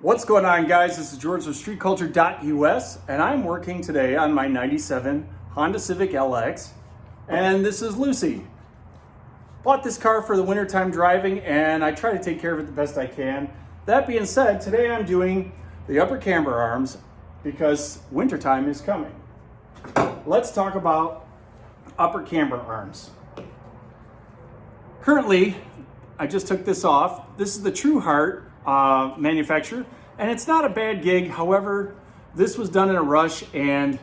What's going on, guys? This is George with StreetCulture.US, and I'm working today on my 97 Honda Civic LX, and this is Lucy. Bought this car for the wintertime driving, and I try to take care of it the best I can. That being said, today I'm doing the upper camber arms because wintertime is coming. Let's talk about upper camber arms. Currently, I just took this off. This is the True Heart manufacturer, and it's not a bad gig. However, this was done in a rush and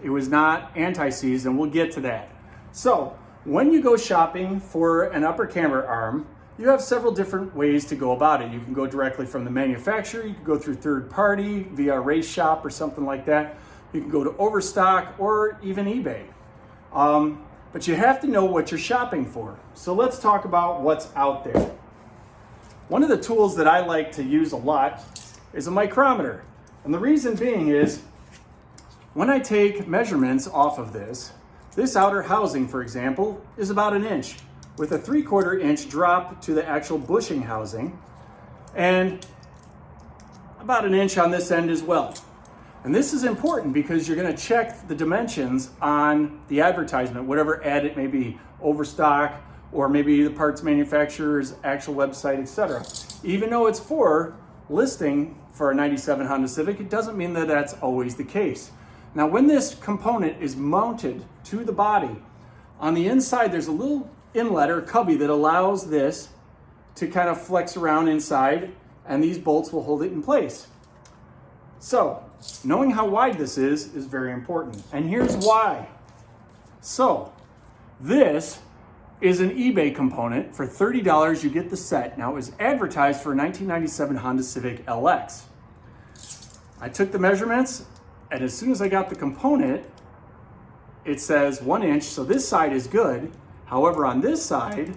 it was not anti-seize, and we'll get to that. So when you go shopping for an upper camber arm, you have several different ways to go about it. You can go directly from the manufacturer, you can go through third party via a race shop or something like that. You can go to Overstock or even eBay. But you have to know what you're shopping for. So let's talk about what's out there. One of the tools that I like to use a lot is a micrometer. And the reason being is when I take measurements off of this outer housing, for example, is about 1 inch with a 3/4 inch drop to the actual bushing housing and about 1 inch on this end as well. And this is important because you're going to check the dimensions on the advertisement, whatever ad it may be, Overstock, or maybe the parts manufacturer's actual website, etc. Even though it's for listing for a 97 Honda Civic, it doesn't mean that that's always the case. Now, when this component is mounted to the body, on the inside there's a little inlet or cubby that allows this to kind of flex around inside, and these bolts will hold it in place. So, knowing how wide this is very important. And here's why. So, this is an eBay component. For $30, you get the set. Now, it was advertised for a 1997 Honda Civic LX. I took the measurements, and as soon as I got the component, it says 1 inch, so this side is good. However, on this side,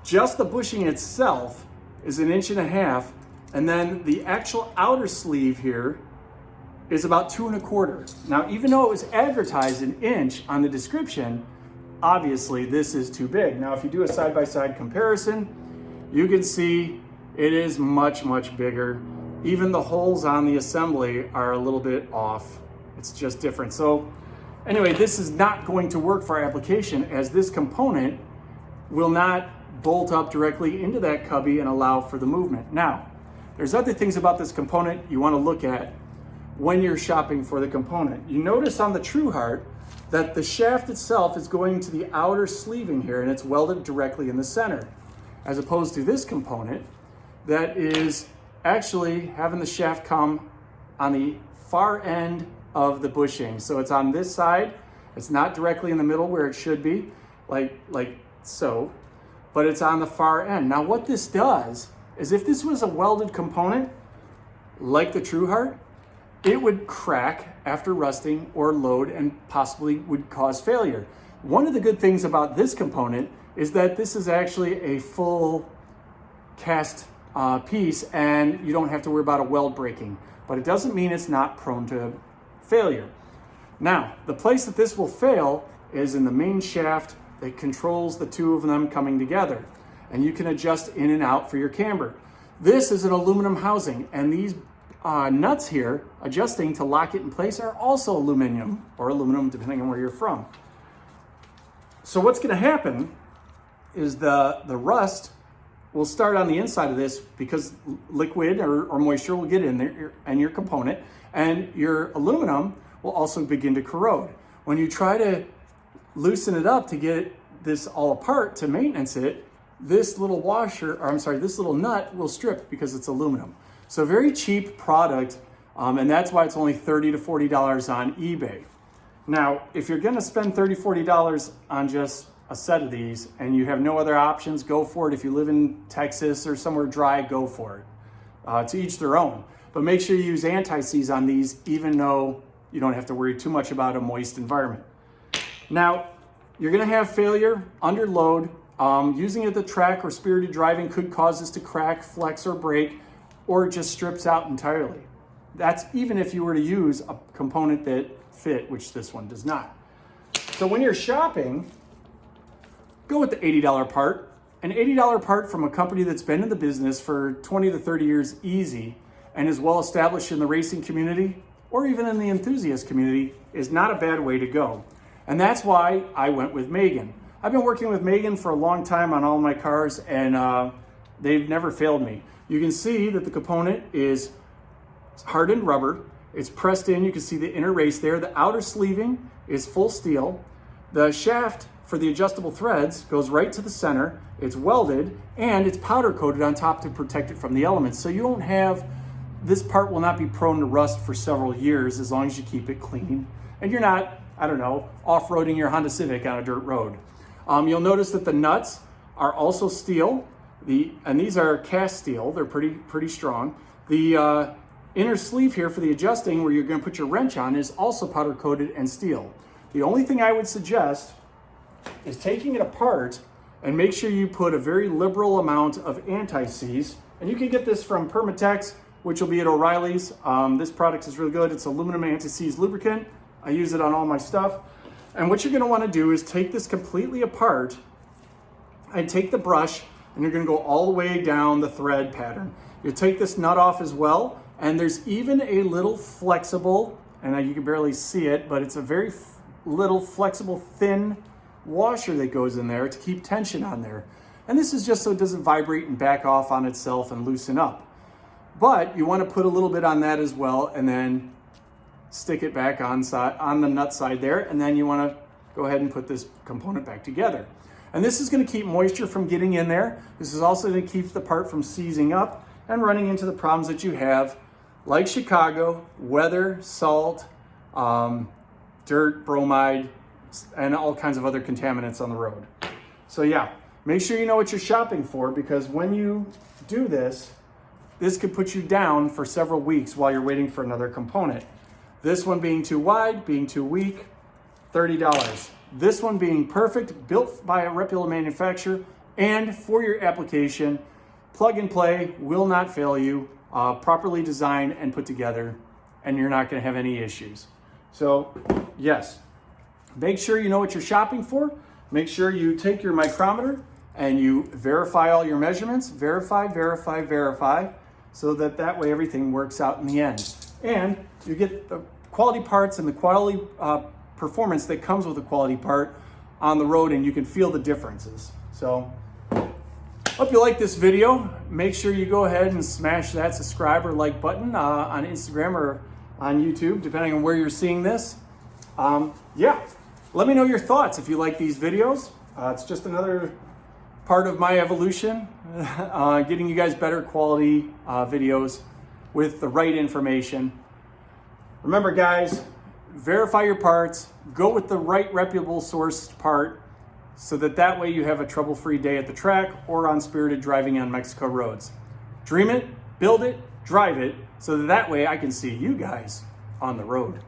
just the bushing itself is 1.5 inches, and then the actual outer sleeve here is about 2.25. Now, even though it was advertised 1 inch on the description, obviously this is too big. Now, if you do a side-by-side comparison, you can see it is much, much bigger. Even the holes on the assembly are a little bit off. It's just different. So anyway, this is not going to work for our application, as this component will not bolt up directly into that cubby and allow for the movement. Now, there's other things about this component you want to look at when you're shopping for the component. You notice on the True Heart that the shaft itself is going to the outer sleeving here, and it's welded directly in the center, as opposed to this component that is actually having the shaft come on the far end of the bushing. So it's on this side. It's not directly in the middle where it should be, like so, but it's on the far end. Now, what this does is, if this was a welded component like the True Heart, it would crack after rusting or load and possibly would cause failure. One of the good things about this component is that this is actually a full cast piece, and you don't have to worry about a weld breaking, but it doesn't mean it's not prone to failure. Now, the place that this will fail is in the main shaft that controls the two of them coming together, and you can adjust in and out for your camber. This is an aluminum housing, and these nuts here, adjusting to lock it in place, are also aluminum, or aluminum depending on where you're from. So what's going to happen is the rust will start on the inside of this, because liquid or moisture will get in there and your component, and your aluminum will also begin to corrode. When you try to loosen it up to get this all apart to maintenance it, this little this little nut will strip because it's aluminum. So very cheap product, and that's why it's only $30 to $40 on eBay. Now, if you're gonna spend $30, $40 on just a set of these and you have no other options, go for it. If you live in Texas or somewhere dry, go for it. To each their own. But make sure you use anti-seize on these, even though you don't have to worry too much about a moist environment. Now, you're gonna have failure under load. Using it at the track or spirited driving could cause this to crack, flex, or break, or it just strips out entirely. That's even if you were to use a component that fit, which this one does not. So when you're shopping, go with the $80 part. An $80 part from a company that's been in the business for 20 to 30 years easy, and is well established in the racing community or even in the enthusiast community is not a bad way to go. And that's why I went with Megan. I've been working with Megan for a long time on all my cars, and they've never failed me. You can see that the component is hardened rubber. It's pressed in. You can see the inner race there. The outer sleeving is full steel. The shaft for the adjustable threads goes right to the center. It's welded, and it's powder coated on top to protect it from the elements. So you won't have, this part will not be prone to rust for several years as long as you keep it clean. And you're not, I don't know, off-roading your Honda Civic on a dirt road. You'll notice that the nuts are also steel. And these are cast steel. They're pretty strong. The inner sleeve here for the adjusting, where you're going to put your wrench on, is also powder coated and steel. The only thing I would suggest is taking it apart and make sure you put a very liberal amount of anti-seize. And you can get this from Permatex, which will be at O'Reilly's. This product is really good. It's aluminum anti-seize lubricant. I use it on all my stuff. And what you're going to want to do is take this completely apart and take the brush, and you're going to go all the way down the thread pattern. You'll take this nut off as well, and there's even a little flexible, and you can barely see it, but it's a very little flexible thin washer that goes in there to keep tension on there. And this is just so it doesn't vibrate and back off on itself and loosen up. But you want to put a little bit on that as well, and then stick it back on the nut side there, and then you want to go ahead and put this component back together. And this is going to keep moisture from getting in there. This is also going to keep the part from seizing up and running into the problems that you have, like Chicago, weather, salt, dirt, bromide, and all kinds of other contaminants on the road. So yeah, make sure you know what you're shopping for, because when you do this, this could put you down for several weeks while you're waiting for another component. This one being too wide, being too weak, $30. This one being perfect, built by a reputable manufacturer, and for your application, plug and play, will not fail you, properly designed and put together, and you're not going to have any issues. So yes, make sure you know what you're shopping for. Make sure you take your micrometer and you verify all your measurements. Verify, so that way everything works out in the end. And you get the quality parts and the quality performance that comes with a quality part on the road, and you can feel the differences. So hope you like this video. Make sure you go ahead and smash that subscribe or like button on Instagram or on YouTube, depending on where you're seeing this. Yeah, let me know your thoughts if you like these videos. It's just another part of my evolution, getting you guys better quality videos with the right information. Remember guys, verify your parts, go with the right reputable sourced part, so that way you have a trouble-free day at the track or on spirited driving on Mexico roads. Dream it, build it, drive it, so that way I can see you guys on the road.